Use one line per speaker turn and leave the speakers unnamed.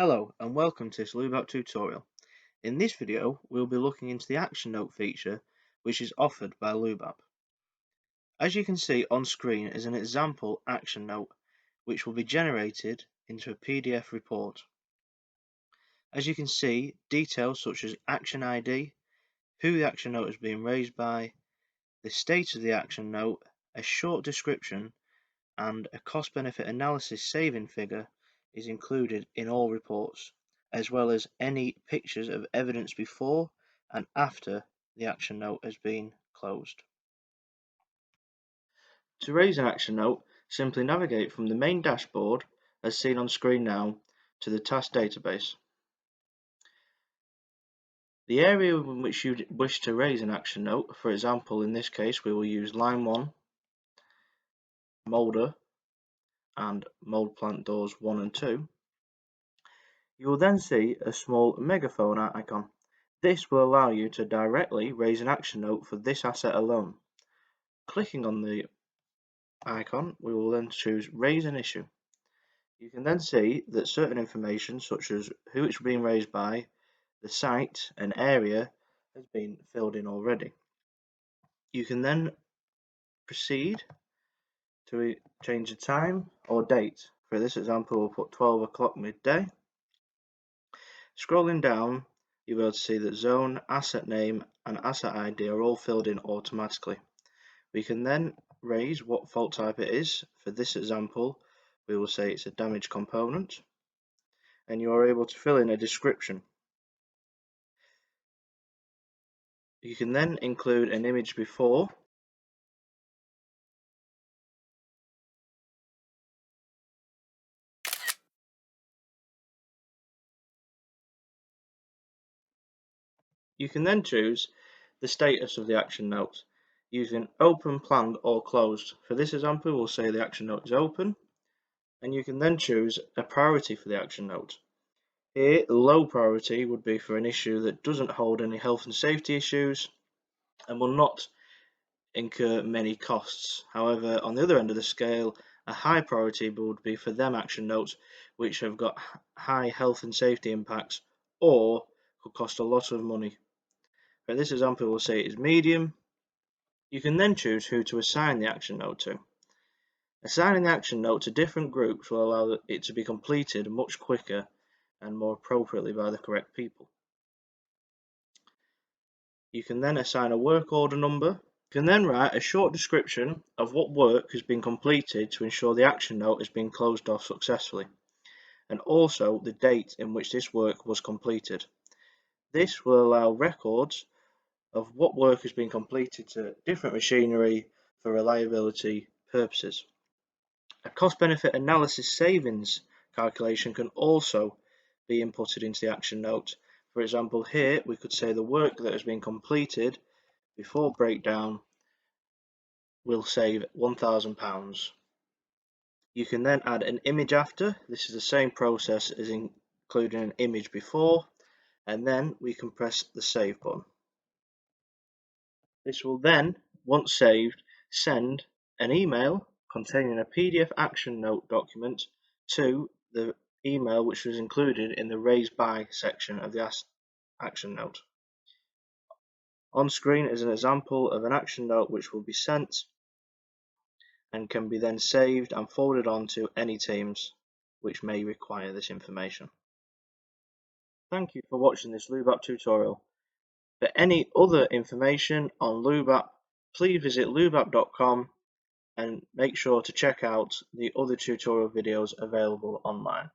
Hello and welcome to this LUBEAPP tutorial. In this video we'll be looking into the action note feature which is offered by LUBEAPP. As you can see on screen is an example action note which will be generated into a PDF report. As you can see, details such as action ID, who the action note is being raised by, the state of the action note, a short description and a cost-benefit analysis saving figure is included in all reports, as well as any pictures of evidence before and after the action note has been closed. To raise an action note, simply navigate from the main dashboard, as seen on screen now, to the task database. The area in which you wish to raise an action note, for example in this case we will use line 1, moulder and mould plant doors 1 and 2, you will then see a small megaphone icon. This will allow you to directly raise an action note for this asset alone. Clicking on the icon, we will then choose Raise an Issue. You can then see that certain information such as who it's being raised by, the site and area has been filled in already. You can then proceed to change the time or date. For this example, we'll put 12 o'clock midday. Scrolling down, you'll be able to see that zone, asset name and asset ID are all filled in automatically. We can then raise what fault type it is. For this example, we will say it's a damaged component, and you are able to fill in a description. You can then include an image before. You can then choose the status of the action note using open, planned or closed. For this example, we'll say the action note is open, and you can then choose a priority for the action note. Here, low priority would be for an issue that doesn't hold any health and safety issues and will not incur many costs. However, on the other end of the scale, a high priority would be for them action notes which have got high health and safety impacts or could cost a lot of money. For this example, we'll say it is medium. You can then choose who to assign the action note to. Assigning the action note to different groups will allow it to be completed much quicker and more appropriately by the correct people. You can then assign a work order number. You can then write a short description of what work has been completed to ensure the action note has been closed off successfully, and also the date in which this work was completed. This will allow records of what work has been completed to different machinery for reliability purposes. A cost-benefit analysis savings calculation can also be inputted into the action note. For example, here we could say the work that has been completed before breakdown will save £1,000. You can then add an image after. This is the same process as including an image before, and then we can press the save button. This will then, once saved, send an email containing a PDF action note document to the email which was included in the Raise By section of the action note. On screen is an example of an action note which will be sent and can be then saved and forwarded on to any teams which may require this information. Thank you for watching this LUBEAPP tutorial. For any other information on LUBEAPP, please visit lubeapp.com and make sure to check out the other tutorial videos available online.